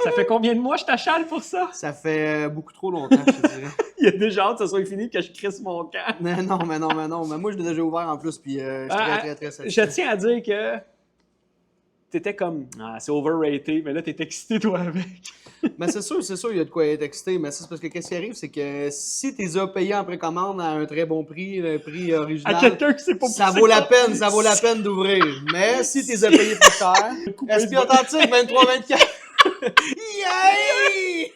Ça fait combien de mois je t'achale pour ça? Ça fait beaucoup trop longtemps, je te dirais. Il a déjà hâte que ça soit fini que je crisse mon camp. Non. Mais moi, je l'ai déjà ouvert en plus, puis je suis très Je satisfait. tiens à dire que t'étais comme, c'est overrated, mais là, t'es excité, toi, avec. Mais c'est sûr, il y a de quoi être excité. Mais c'est parce que qu'est-ce qui arrive, c'est que si tu les as payés en précommande à un très bon prix, un prix original, À quelqu'un qui sait pas ça pousser vaut la comme- peine, ça vaut la peine d'ouvrir. Mais si tu les as payés plus cher, SP Authentique 23-24. Yay!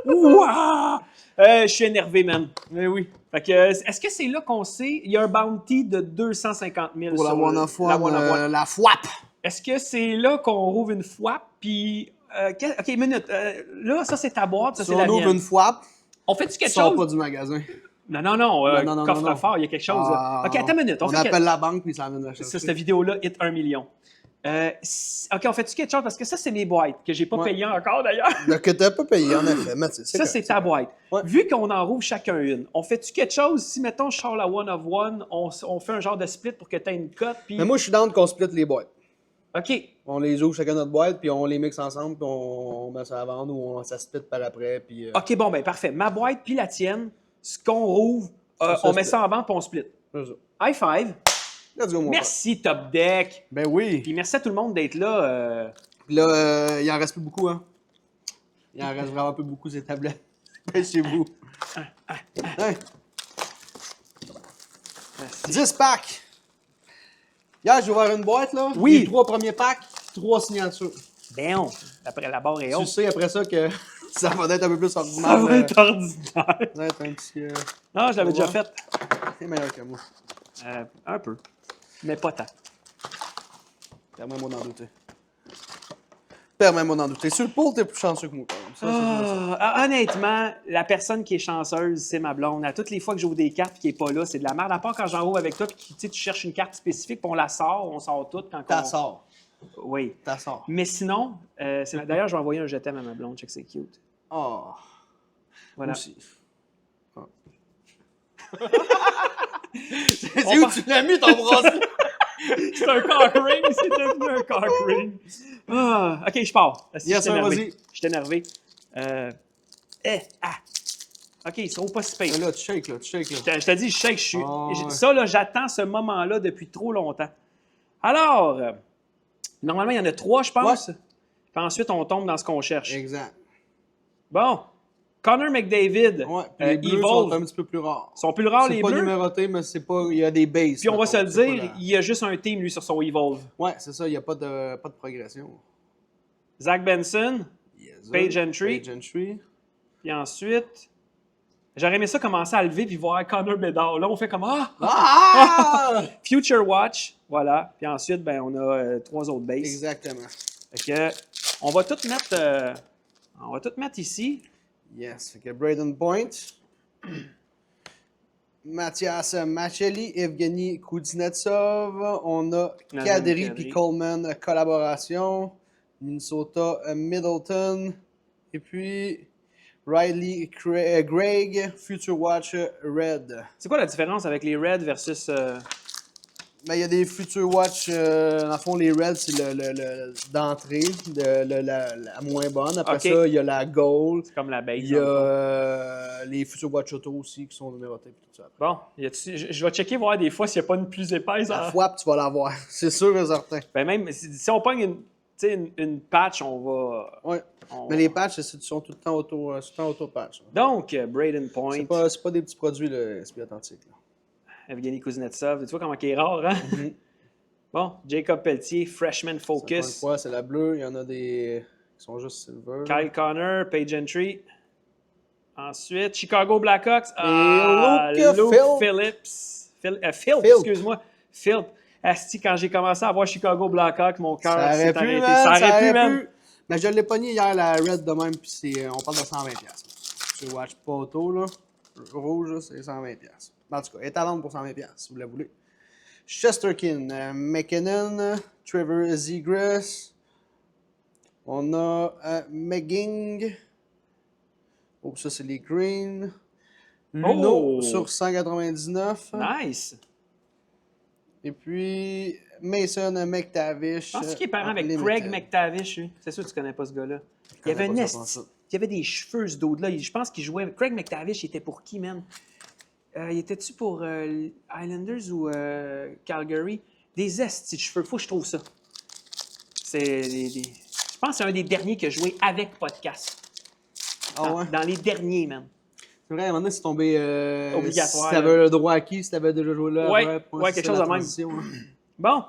Ouah! Je suis énervé, man. Mais oui. Fait que, est-ce que c'est là qu'on sait, il y a un bounty de 250 000 Pour la sur One of la One, One of One. la FWAP. Est-ce que c'est là qu'on rouvre une fois, puis... OK, minute. Là, ça, c'est ta boîte, ça, Si c'est on la ouvre mienne. une FWAP, On fait-tu tu quelque sors chose? pas du magasin. Non. Non. Coffre-fort, il y a quelque chose. Ah, OK, attends une minute. On fait appelle la banque, puis ça amène la chercher. Ça, cette vidéo-là hit 1 million. OK, on fait-tu quelque chose? Parce que ça, c'est mes boîtes, que j'ai pas payées encore, d'ailleurs. Que t'as pas payé, en effet. Mais Ça, c'est ta boîte. Ouais. Vu qu'on en rouvre chacun une, on fait-tu quelque chose? Si, mettons, je sors la One of One, on fait un genre de split pour que tu aies une cote, puis... Mais moi, je suis down qu'on split les boîtes. OK. On les ouvre chacun notre boîte, puis on les mixe ensemble, puis on met ça à vendre ou ça split par après. Puis, OK, bon, ben parfait. Ma boîte puis la tienne, ce qu'on rouvre, on met ça en vente puis on split. c'est ça. High five. Let's go, mon Merci, Top Deck. Ben oui. Puis merci à tout le monde d'être là. Puis là, il en reste plus beaucoup, hein. Il en reste vraiment plus beaucoup, ces tablettes. Ben, chez vous. Hein? Merci. 10 packs. Hier, j'ai ouvert une boîte, là. Oui. Les 3 premiers packs, 3 signatures. Ben, après la barre est Tu haute. sais après ça que ça va être un peu plus ordinaire. Ça va être ordinaire. Ça va être un petit... Non, je l'avais déjà fait. C'est meilleur que moi. Un peu. Mais pas tant. Permets-moi d'en douter. Permets-moi d'en douter. Sur le pôle, t'es plus chanceux que moi, quand même. Ça. Honnêtement, la personne qui est chanceuse, c'est ma blonde. À toutes les fois que j'ouvre des cartes et qui n'est pas là, c'est de la merde. À part quand j'en rouvre avec toi puis tu cherches une carte spécifique puis on la sort, on sort toutes quand T'as on... sort. Oui. T'as sort. Mais sinon, d'ailleurs, je vais envoyer un je t'aime à ma blonde, check, c'est cute. Oh. Voilà. Moi aussi. Ah. C'est où tu l'as mis, ton bracelet? C'est un cock ring, c'est devenu un cock ring. OK, je pars. Yes, sir, vas-y. Je suis énervé. OK, ils seront pas si pires. Là, tu shakes, là. Je te dis, je sais que je suis... ouais. Ça, là, j'attends ce moment-là depuis trop longtemps. Alors, normalement, il y en a 3, je pense. Ouais. Puis ensuite, on tombe dans ce qu'on cherche. Exact. Bon. Connor McDavid. Ouais, puis les bleus sont un petit peu plus rares. Sont plus rares, les C'est pas bleus. numéroté, mais c'est pas... Il y a des bases. Puis on va se le c'est dire, pas la- il y a juste un team, lui, sur son Evolve. Ouais, c'est ça, il n'y a pas de progression. Zach Benson, Yes, sir. Page Entry. Page Entry. Puis ensuite, j'aurais aimé ça commencer à lever puis voir Connor Bedard. Là, on fait comme Ah! Future Watch, voilà. Puis ensuite, ben, on a 3 autres bases. Exactement. Fait que, on va tout mettre ici. Yes. Fait que Braden Point, Mathias Machelli, Evgeny Kuznetsov, on a Kadri Kadri. puis Coleman collaboration, Minnesota Middleton, et puis Riley Gregg, Future Watch Red. C'est quoi la différence avec les Reds versus... Ben, il y a des Future Watch, dans le fond, les Reds, c'est le d'entrée, la moins bonne. Après Ok. ça, il y a la Gold. C'est comme la base. Il y a les Future Watch Auto aussi qui sont numérotés. Tout ça. Bon, je vais checker voir des fois s'il n'y a pas une plus épaisse. La FWAP, tu vas l'avoir. C'est sûr et certain. Ben même, si on pogne une patch, on va... Ouais. Mais les patchs, ils sont tout le temps auto-patch. Donc, Braden Point, C'est pas des petits produits, le SP Authentique. Là. Evgeny Kuznetsov, tu vois comment il est rare, hein? Mhm. Bon, Jacob Pelletier, Freshman Encore une Focus. fois, c'est la bleue. Il y en a des qui sont juste silver. Kyle Connor, Page Entry. Ensuite, Chicago Blackhawks. Luke Phillips. Phil, Phil. excuse-moi. Phil. Asti, quand j'ai commencé à voir Chicago Blackhawks, mon cœur Ça s'est aurait pu, arrêté. man, Ça aurait pu, aurait man. pu. Mais je l'ai pogné hier, la Red de même, puis on parle de 120$. Tu watch pas auto, là. Rouge, là, c'est 120$. En tout cas, elle est à vendre pour 120$, si vous la voulez. Chesterkin, McKinnon, Trevor Zegras. On a Megging. Oh, ça, c'est les Green. Luno Oh! sur 199. Nice. Et puis Mason McTavish. Penses-tu qu'il est parent avec Limited. Craig McTavish, lui? C'est sûr que tu connais pas ce gars-là. Il y avait connais pas ça. il y avait des cheveux, ce dude-là. Je pense qu'il jouait... Craig McTavish, il était pour qui, man? Il était-tu pour Islanders ou Calgary? Des estis de cheveux. Faut que je trouve ça. C'est Je pense que c'est un des derniers qui a joué avec podcast. Ah ouais? Dans les derniers, man. C'est vrai, à un moment donné, c'est tombé. Obligatoire, Si t'avais le droit acquis, si t'avais déjà joué là. Ouais, après, ouais, quelque chose de même. transition, hein. Bon.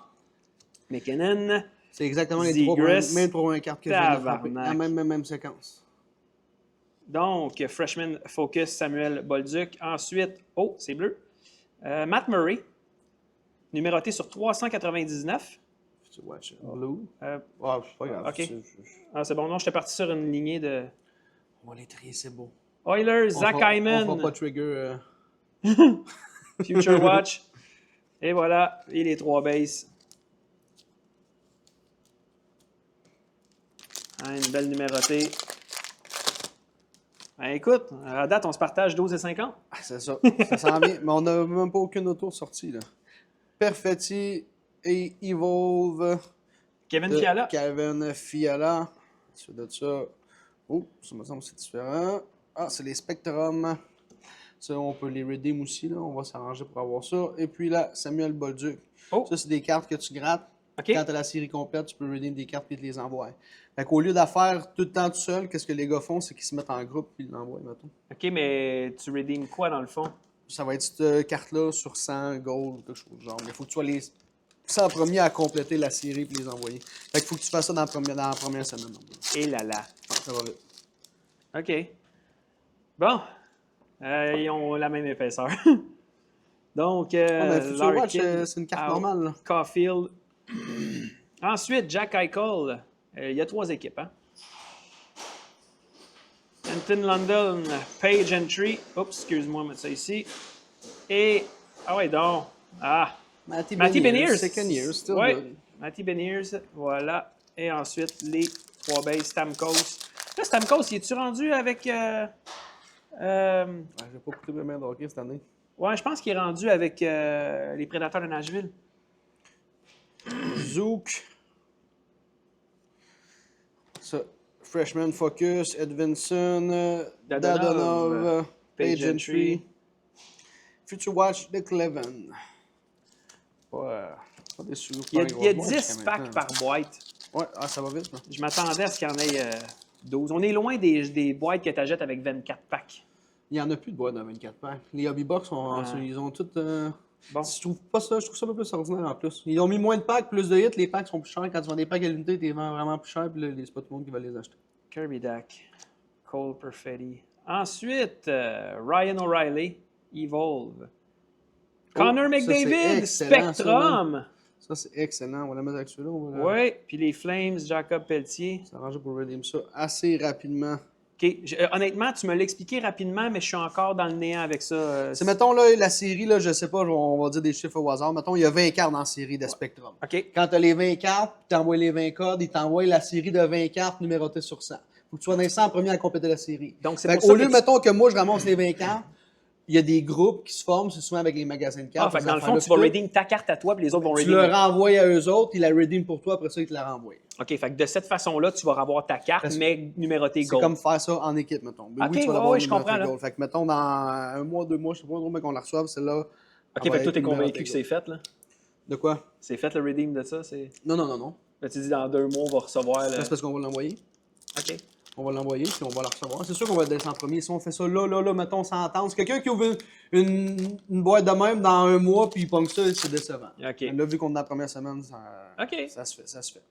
McKinnon. C'est exactement les Zegras, même 3 cartes que je viens de frapper. tabarnak. La même séquence. Donc, Freshman Focus, Samuel Bolduc. Ensuite, oh, c'est bleu. Matt Murray, numéroté sur 399. Tu watch blue. Euh, C'est pas grave. OK. Ah, c'est bon, non, j'étais parti sur une lignée de On va les trier, c'est beau. Oilers, Zach On fera Hyman, pas trigger. Future Watch. Et voilà, et les 3 bases. Ah, une belle numérotée. Ben, écoute, à date, on se partage 12 et 50. C'est ça. Ça sent bien. Mais on n'a même pas aucune auto sortie, là. Perfetti et Evolve. Kevin de Fiala. Kevin Fiala. Ensuite de ça. Oh, ça me semble que c'est différent. Ah, c'est les Spectrum. Ça, on peut les redeem aussi, là. On va s'arranger pour avoir ça. Et puis là, Samuel Bolduc. Oh. Ça, c'est des cartes que tu grattes. OK. Quand tu as la série complète, tu peux redeem des cartes et te les envoyer. Fait qu'au lieu d'affaire tout le temps tout seul, qu'est-ce que les gars font, c'est qu'ils se mettent en groupe et ils l'envoient, mettons. OK, mais tu redeem quoi dans le fond? Ça va être cette carte-là sur 100 gold ou quelque chose du genre. Il faut que tu sois les 100 premiers à compléter la série et les envoyer. Fait qu'il faut que tu fasses ça dans la première semaine. Et là là. Ça va vite. OK. Bon. Ils ont la même épaisseur. Donc, mais Future Watch, Larkin, c'est une carte out, normale, là. Caulfield. Ensuite, Jack Eichel. Il y a 3 équipes, hein? Anton London, Page Entry. Oups, excuse-moi, mettre ça ici. Et, ah ouais, donc. Ah, Matty Beniers. Second year, still Ouais, good. Matty Beniers, voilà. Et ensuite, les 3 bases Stamkos. Là, Stamkos, il est-tu rendu avec... Ouais, j'ai pas écouté bien de hockey cette année. Ouais, je pense qu'il est rendu avec les Prédateurs de Nashville. Zouk. Ça, Freshman Focus, Edvinson, Dadonov, Page Entry. Future Watch de Cleven. Pas déçu. Il y a 10 packs par boîte. Ouais, ah, ça va vite, là. Je m'attendais à ce qu'il y en ait 12. On est loin des boîtes que tu achètes avec 24 packs. Il n'y en a plus de boîtes dans 24 packs. Les Hobby Box, ils ont toutes. Bon. Je trouve pas ça, je trouve ça un peu plus ordinaire en plus. Ils ont mis moins de packs, plus de hits, les packs sont plus chers. Quand tu vends des packs à l'unité, tu les vends vraiment plus cher, puis là, c'est pas tout le monde qui va les acheter. Kirby Dack, Cole Perfetti. Ensuite, Ryan O'Reilly, Evolve. Connor ça, c'est McDavid, excellent, Spectrum. Ça, c'est excellent. On va la mettre avec celui-là. Oui, puis les Flames, Jacob Pelletier. S'arranger pour redeem ça assez rapidement. OK. Honnêtement, tu me l'as expliqué rapidement, mais je suis encore dans le néant avec ça. C'est, mettons, là, la série, là, je sais pas, on va dire des chiffres au hasard. Mettons, il y a 20 cartes dans la série de Spectrum. OK. Quand tu as les 20 cartes, tu envoies les 20 codes, ils t'envoient la série de 20 cartes numérotées sur 100. Faut que tu sois dans les 100 premiers à compléter la série. Donc, c'est Fait pour ça au lieu, que mettons, que moi, je ramasse les 20 cartes, il y a des groupes qui se forment, c'est souvent avec les magasins de cartes. Ah, fait que ces dans le fond, affaires-là. tu vas redeem ta carte à toi, puis les autres vont Tu redeem. le renvoies à eux autres, ils la redeem pour toi, après ça, ils te la renvoient. OK, fait que de cette façon-là, tu vas avoir ta carte, Parce que mais numérotée C'est gold. comme faire ça en équipe, mettons. Mais Ok, oui, tu vas ouais, l'avoir ouais, je comprends, là. gold. Fait que, mettons, dans un mois, 2 mois, je sais pas trop, mais qu'on la reçoive, celle-là. OK, elle fait va que toi, être t'es numérotée convaincu que c'est gold. fait, là? De quoi? C'est fait, le redeem de ça? Non. Ben, tu dis dans 2 mois, on va recevoir le... Ça, c'est parce qu'on va l'envoyer. OK. On va l'envoyer, puis on va la recevoir. C'est sûr qu'on va être en premier. Si on fait ça là, mettons, on s'entend. C'est quelqu'un qui ouvre une boîte de même dans un mois, puis il pogne ça, c'est décevant. OK. Là, vu qu'on est dans la première semaine, OK. ça se fait.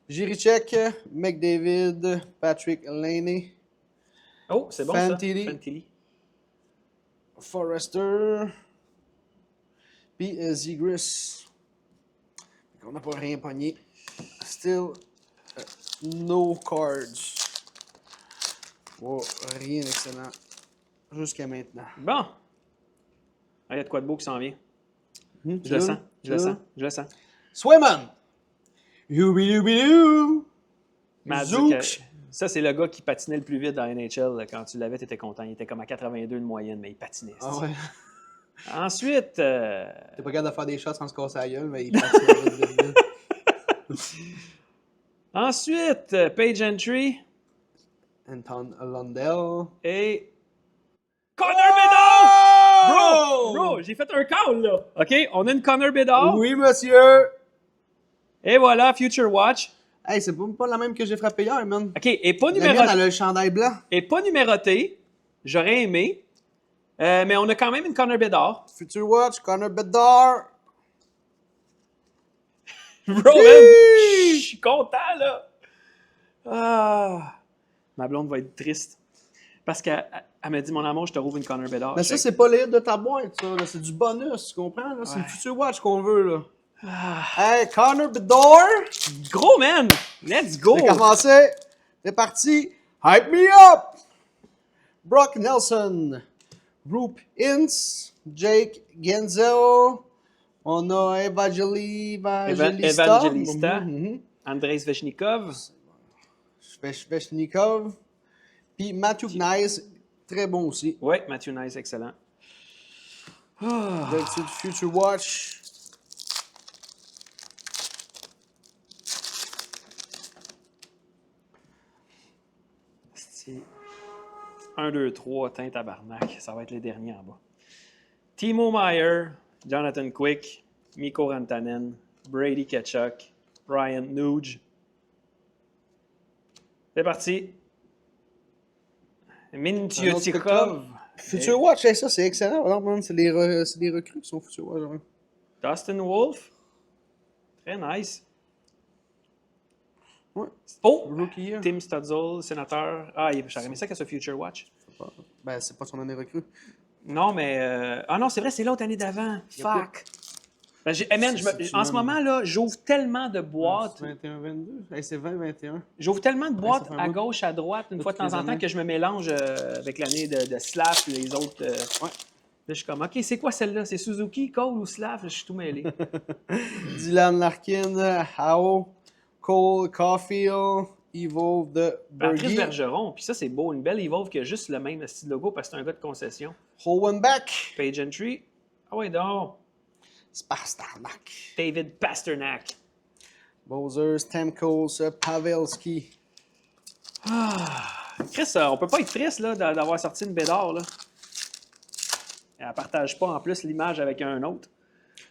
Jirichek, McDavid, Patrick Laney, Oh, c'est bon, Fantilli. ça. Fantilli. Forrester, puis Zegras. On n'a pas rien pogné. Still, no cards. Oh, rien d'excellent. Jusqu'à maintenant. Bon. Ah, il y a de quoi de beau qui s'en vient. Je Tu le l'as, sens, là? je le sens, je le sens. Swayman! Youbi-youbi-doo! Matt Zouk! dit que ça, c'est le gars qui patinait le plus vite dans la NHL. Quand tu l'avais, tu étais content. Il était comme à 82 de moyenne, mais il patinait. Ah ouais. Ensuite, T'es pas capable de faire des shots sans se casser la gueule, mais il fait ça vite. Page Entry Anton Lundell. et Connor Bedard! Oh! Bro, j'ai fait un call, là. OK, on a une Connor Bedard. Oui, monsieur! Et voilà, Future Watch. Hey, c'est pas la même que j'ai frappé hier, man. OK, et pas, La mienne, elle a le chandail blanc. et pas numérotée. J'aurais aimé. Mais on a quand même une Connor Bedard. Future Watch, Connor Bedard. Bro, man, je suis content, là. Ah, ma blonde va être triste. Parce qu'elle m'a dit, mon amour, je te rouvre une Connor Bedard. Mais ça, c'est pas les hits de ta boîte, ça. là. C'est du bonus, tu comprends? là? C'est le Future Watch qu'on veut, là. Hey, Connor Bedard! Gros, man! Let's go! C'est commencé. C'est parti. Hype me up! Brock Nelson. Roop Ince. Jake Genzel. On a Evangelista. Evangelista. Mhm. Andrei Svechnikov. Svechnikov. Puis Matthew Knies, très bon aussi. Oui, Matthew Nice, excellent. Ah. D'habitude, Future Watch. C'est 1, 2, 3, teint tabarnak. Ça va être les derniers en bas. Timo Meyer, Jonathan Quick, Mikko Rantanen, Brady Tkachuk, Ryan Nuge. C'est parti. Mintyutikov. Future Watch, hey, ça c'est excellent. Alors, man, c'est les recrues qui sont Future Watch. Hein. Dustin Wolf. Très nice. Ouais. Oh! Rookie year. Tim Stutzel, sénateur. Ah, j'aurais aimé ça qu'il y a ce Future Watch. Ben, c'est pas son année recrue. Non, mais. Ah non, c'est vrai, c'est l'autre année d'avant. Fuck. Ben, man, en ce moment, là, j'ouvre tellement de boîtes. 21-22. Hey, c'est 20-21. J'ouvre tellement de boîtes ça fait à un gauche, à droite, une fois de toutes temps les en temps, années. que je me mélange avec l'année de Slav et les autres. Ouais. Là, je suis comme, OK, c'est quoi celle-là? C'est Suzuki, Cole ou Slav? Je suis tout mêlé. Dylan Larkin, Howe, Cole, Caulfield, Evolve de Patrice Bergie, Bergeron. Puis ça, c'est beau. Une belle Evolve qui a juste le même style logo parce que c'est un gars de concession. Hohenbach, Page Entry. Ah ouais, donc. Pasternak, David Pasternak. Bowser, Stamkos, Pavelski. Chris, on peut pas être triste là, d'avoir sorti une Bédard. Là. Elle partage pas en plus l'image avec un autre.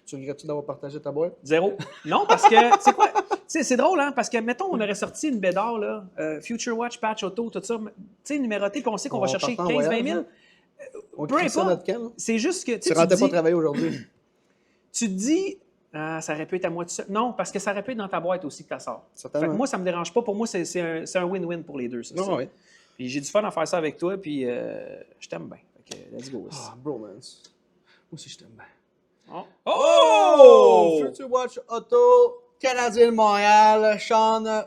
Tu regrettes-tu d'avoir partagé ta boîte? 0. Non, parce que, tu sais quoi? C'est drôle, hein? Parce que, mettons, on aurait sorti une Bédard, là, Future Watch, Patch Auto, tout ça, tu sais, numéroté, puis on sait qu'on va chercher 15-20 000. On Peu crie ça importe. notre camp. C'est juste que, Tu tu rentais te pas dis, travailler aujourd'hui. tu te dis, ah, ça aurait pu être à moi tout seul. Non, parce que ça aurait pu être dans ta boîte aussi que ça sort. Fait Certainement. que moi, ça me dérange pas. Pour moi, c'est un win-win pour les deux. Ça, Non, ça. oui. Puis j'ai du fun à faire ça avec toi, puis je t'aime bien. Fait que, let's go. Ah, bromance. Moi aussi, je t'aime bien. Oh! Oh! Future Watch Auto, Canadien de Montréal, Sean Farrell,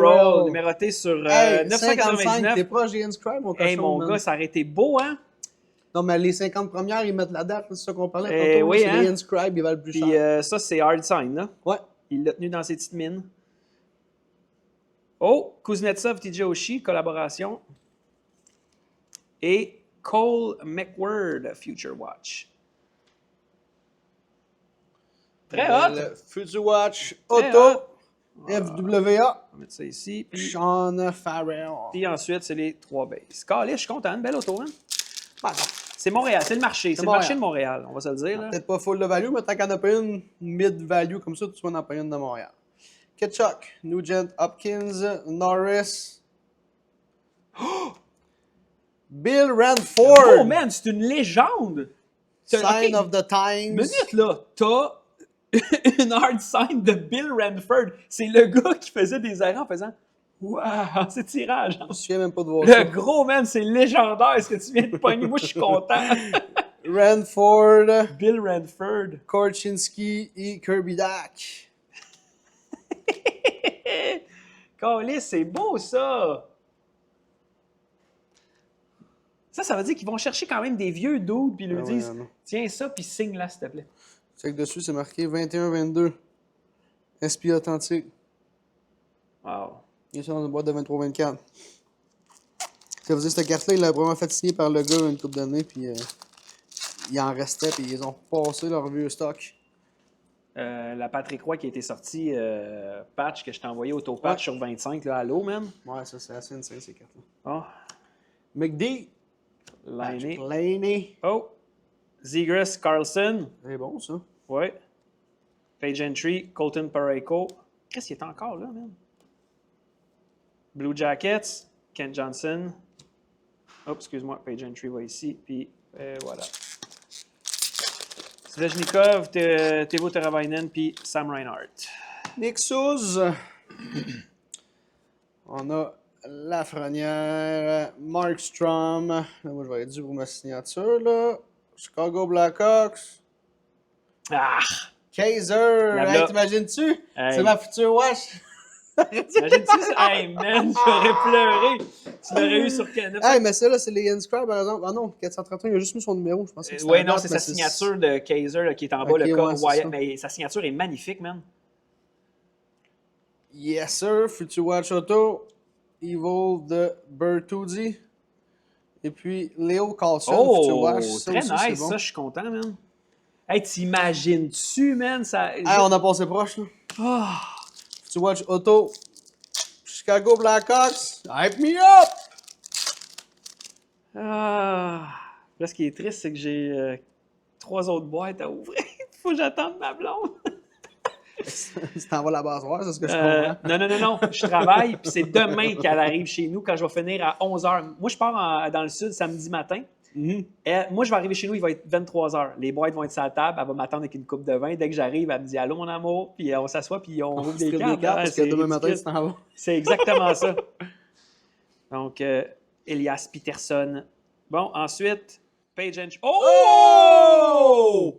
Farrell. numéroté sur Hey, 999. 55, t'es proche des Inscribe, mon cochon, Hey, mon man. gars, ça aurait été beau, hein? Non, mais les 50 premières, ils mettent la date, c'est ça qu'on parlait Eh tantôt. oui, C'est hein? les Inscribe, ils valent plus Puis cher. ça, c'est Hard Sign, là. Ouais. Il l'a tenu dans ses petites mines. Oh, Kuznetsov, TJ Oshie, collaboration. Et Cole McWord, Future Watch. Très hot! Le Future Watch Très Auto, hot. FWA, On va mettre ça ici. Puis, Sean Farrell. puis ensuite, c'est les 3 bases. Calais, je suis content. Une belle auto, hein? Ben, non, C'est Montréal, c'est le marché. C'est le Montréal. marché de Montréal, on va se le dire. Là. peut-être pas full de value, mais tant qu'en as pas une mid-value comme ça, tu vas en payer une de Montréal. Ketchuk, Nugent, Hopkins, Norris. Bill Ranford. Oh man, c'est une légende! Sign Ok, of the Times. minute là, t'as une hard sign de Bill Ranford. C'est le gars qui faisait des erreurs en faisant waouh, c'est tirage. Je me souviens même pas de voir ça. Le gros man, c'est légendaire ce que tu viens de pogner. Moi, je suis content. Ranford, Bill Ranford. Korchinski et Kirby Dak. Calais, c'est beau ça! Ça veut dire qu'ils vont chercher quand même des vieux dudes puis ils leur Ah ouais, disent non. tiens ça puis signe là s'il te plaît. C'est que dessus, c'est marqué 21-22. SP authentique. Wow. Il est sur une boîte de 23-24. Ça veut dire que cette carte-là, il l'a vraiment fait signer par le gars une couple d'années, puis il en restait, puis ils ont passé leur vieux stock. La Patrick Roy qui a été sortie, patch que je t'ai envoyé, auto-patch sur 25, là, à l'eau, man. Ouais, ça, c'est assez insane, ces cartes-là. Oh, McD. Laney. Laney. Oh, Zegras Carlson. C'est bon, ça. Ouais. Page Entry, Colton Parayko. Qu'est-ce qu'il est encore là, man? Blue Jackets, Ken Johnson. Oh, excuse-moi, Page Entry va ici, puis voilà. Svechnikov, Teuvo Teravainen, puis Sam Reinhart. Nick Souza. On a Lafrenière, Markstrom. Là, moi, je vais être dû pour ma signature, là. Chicago Blackhawks. Ah! Kaiser. Blabla. Hey, t'imagines-tu? Hey. C'est ma future watch. T'imagines-tu ça? Hey, man, j'aurais pleuré. Tu l'aurais eu sur Canada. Hey, mais ça, là, c'est les Inscribe, par exemple. Ah non, 431, il a juste mis son numéro. Je pense que Oui, non, c'est sa signature de Kaiser là, qui est en bas, Ok, le ouais, code c'est Wyatt. ça. Mais sa signature est magnifique, man. Yes, sir. Future Watch Auto. Evil de Bertuzzi. Et puis, Léo Carlson, Future Oh, Watch. Ça très aussi, nice, c'est bon. ça, je suis content, man. Hey, t'imagines-tu, man? Ça... Hey, on a passé proche, là. Ah! Future Watch Auto. Chicago Blackhawks. Hype me up! Ah! Là, ce qui est triste, c'est que j'ai 3 autres boîtes à ouvrir. Faut que j'attende ma blonde. Tu t'en vas là-bas à soir, c'est ce que je comprends. Non. Je travaille, puis c'est demain qu'elle arrive chez nous quand je vais finir à 11h. Moi, je pars dans le sud samedi matin. Moi, je vais arriver chez nous, il va être 23h. Les boîtes vont être sur la table, elle va m'attendre avec une coupe de vin. Dès que j'arrive, elle me dit allô, mon amour, puis on s'assoit, puis on ouvre des cartes. Parce que demain matin, tu t'en vas. C'est exactement ça. Donc, Elias Peterson. Bon, ensuite, Page and... Oh!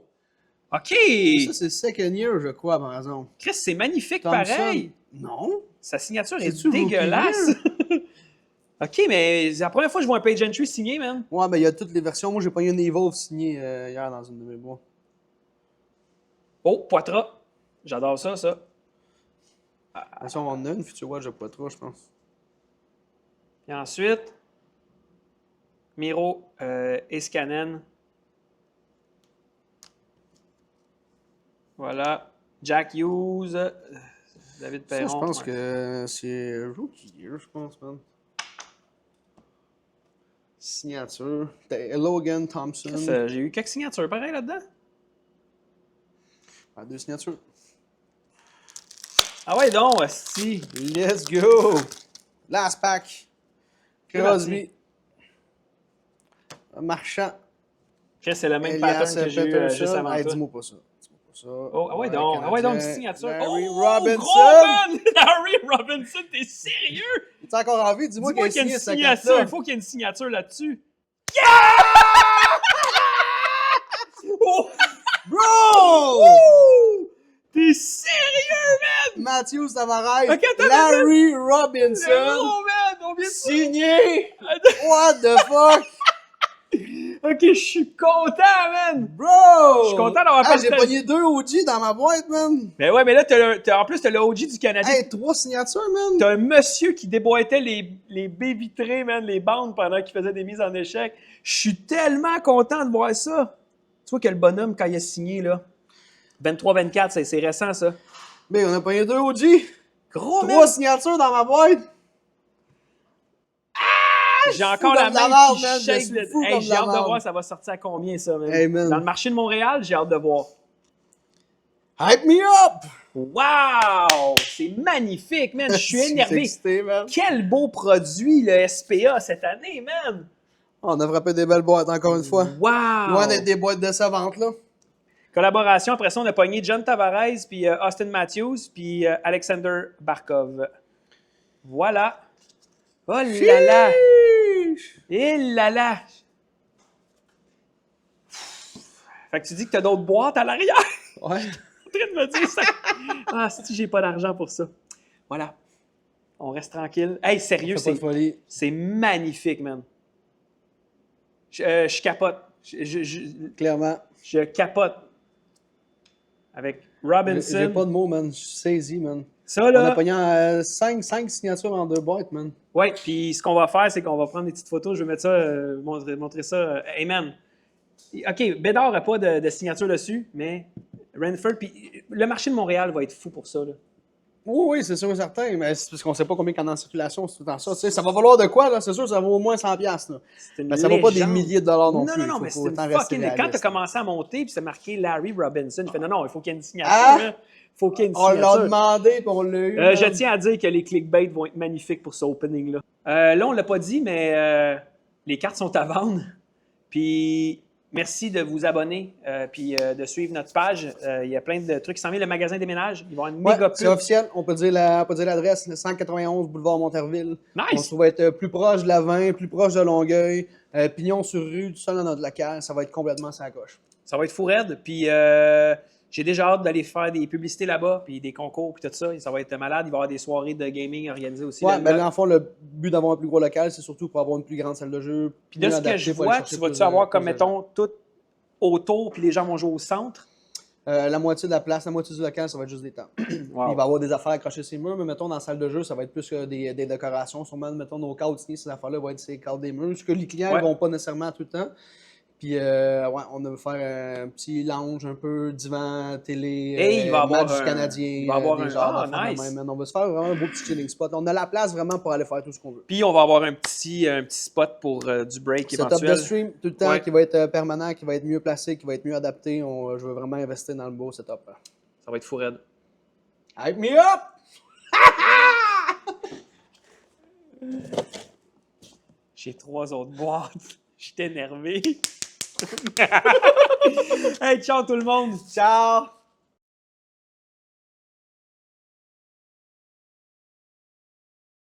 OK! Ça, c'est second year, je crois, par exemple. Chris, c'est magnifique Thompson. pareil. Non. Sa signature est C'est-tu dégueulasse. OK, mais c'est la première fois que je vois un Page Entry signé, man. Ouais, mais il y a toutes les versions. Moi, j'ai pogné une Evolve signée hier dans une de mes boîtes. Oh, Poitras. J'adore ça, ça. De toute façon, on en a une Future Watch de Poitras, je pense. Et ensuite, Miro Iskanen. Voilà. Jack Hughes. David Ça, Perron. je pense ouais. que c'est Rookie Year, je pense, man. Signature. Logan Thompson. Chris, j'ai eu quelques signatures pareil là-dedans. Ah, 2 signatures. Ah ouais, donc, esti. Let's go! Last pack. C'est Crosby. Marchand. Chris, c'est le même Elias pattern que j'ai eu juste Peterson. avant Hey, toi. dis-moi pas ça. Dis-moi pas ça. Oh, ah ouais, donc. Ah ouais, donc, une signature. Larry Oh, Robinson. gros, man! Larry Robinson, t'es sérieux? T'es encore en vie? Dis-moi Dis-moi qu'il qu'il y a une sa signature. carte-là. Il faut qu'il y ait une signature là-dessus. Oh! Bro! Ouh! T'es sérieux, man? Matthew Tavares. Ok, attends, Larry Oh, Robinson. man! On vient de... Signé. What the fuck? Ok, je suis content, man! Bro! Je suis content d'avoir Hey, j'ai partagé- pogné 2 OG dans ma boîte, man. Mais ouais, mais là, en plus, t'as le OG du Canadien. Hey, 3 signatures, man. T'as un monsieur qui déboîtait les baies vitrées, man, les bandes pendant qu'il faisait des mises en échec. Je suis tellement content de voir ça. Tu vois que le bonhomme, quand il a signé, là, 23-24, c'est récent, ça. Mais on a pogné 2 OG. Gros, 3 man! signatures dans ma boîte. J'ai encore fou la comme de la main merde, qui man. Je shake. suis fou comme de J'ai la hâte de merde. voir ça va sortir à combien, ça, man. Hey, man. Dans le marché de Montréal, j'ai hâte de voir. Hype me up! Wow! C'est magnifique, man! Je suis énervé. excité, man. Quel beau produit, le SPA, cette année, man! On a frappé des belles boîtes, encore une fois. Wow! Loin d'être des boîtes décevantes, là. Collaboration, après ça, on a pogné John Tavares, puis Austin Matthews, puis Alexander Barkov. Voilà. Oh là là! Et là là! Fait que tu dis que t'as d'autres boîtes à l'arrière? Ouais. En train de me dire ça. Ah, si j'ai pas d'argent pour ça. Voilà. On reste tranquille. Hey, sérieux, Fais pas de folie. c'est magnifique, man. Je capote. Clairement. Je capote. Avec Robinson. J'ai pas de mots, man. Je suis saisi, man. Ça, On a là. pogné 5 signatures en 2 boîtes, man. Ouais, puis ce qu'on va faire, c'est qu'on va prendre des petites photos. Je vais mettre ça, montrer ça. Hey, man. OK, Bédard n'a pas de signature dessus, mais Renford, puis le marché de Montréal va être fou pour ça. Là. Oui, oui, c'est sûr et certain, mais c'est parce qu'on sait pas combien il y en a en circulation, c'est tout le temps ça. Tu sais, ça va valoir de quoi, là? C'est sûr, ça vaut au moins 100$, là. C'est une Mais ça vaut pas des légende. milliers de dollars non Non, plus. non, non, Il mais faut c'est une autant rester fucking... Quand tu as réaliste. commencé à monter, puis c'est marqué Larry Robinson, il fait non, il faut qu'il y ait une signature. Ah! Il faut qu'il y ait une On l'a signature. demandé, puis on l'a eu. Je man. tiens à dire que les clickbait vont être magnifiques pour ce opening-là. Là, on l'a pas dit, mais les cartes sont à vendre. Puis merci de vous abonner puis de suivre notre page. Il y a plein de trucs qui s'en viennent. Le magasin des ménages, ils vont avoir une Ouais, méga c'est pub. officiel. On peut dire l'adresse, le 191 boulevard Monterville. Nice! On se trouve être plus proche de la 20, plus proche de Longueuil. Pignon sur rue, tout seul dans notre local. Ça va être complètement sa gauche. Ça va être fou raide. Puis j'ai déjà hâte d'aller faire des publicités là-bas, puis des concours, puis tout ça. Ça va être malade. Il va y avoir des soirées de gaming organisées aussi. Ouais, mais là, en fond, le but d'avoir un plus gros local, c'est surtout pour avoir une plus grande salle de jeu. Puis de ce que je vois, tu vas-tu avoir comme, mettons, tout autour, puis les gens vont jouer au centre? La moitié de la place, la moitié du local, ça va être juste des tables. Wow. Il va y avoir des affaires accrochées sur les murs, mais mettons, dans la salle de jeu, ça va être plus que des décorations. Sûrement, mettons, nos cadres signés, ces affaires-là vont être ces cadres des murs. Ce que les clients ne Ouais. vont pas nécessairement tout le temps. Puis, ouais, on va faire un petit lounge, un peu divan, télé, Et il va avoir match un- canadien, il va avoir des un- genres ah, d'affaires de nice. même, man. On va se faire vraiment un beau petit chilling spot. On a la place vraiment pour aller faire tout ce qu'on veut. Puis on va avoir un petit spot pour du break Setup de éventuel. stream tout le temps Ouais. qui va être permanent, qui va être mieux placé, qui va être mieux adapté. Je veux vraiment investir dans le beau setup. Ça va être fou raide. Hype me up! J'ai 3 autres boîtes. Je suis énervé. Hey, ciao tout le monde! Ciao!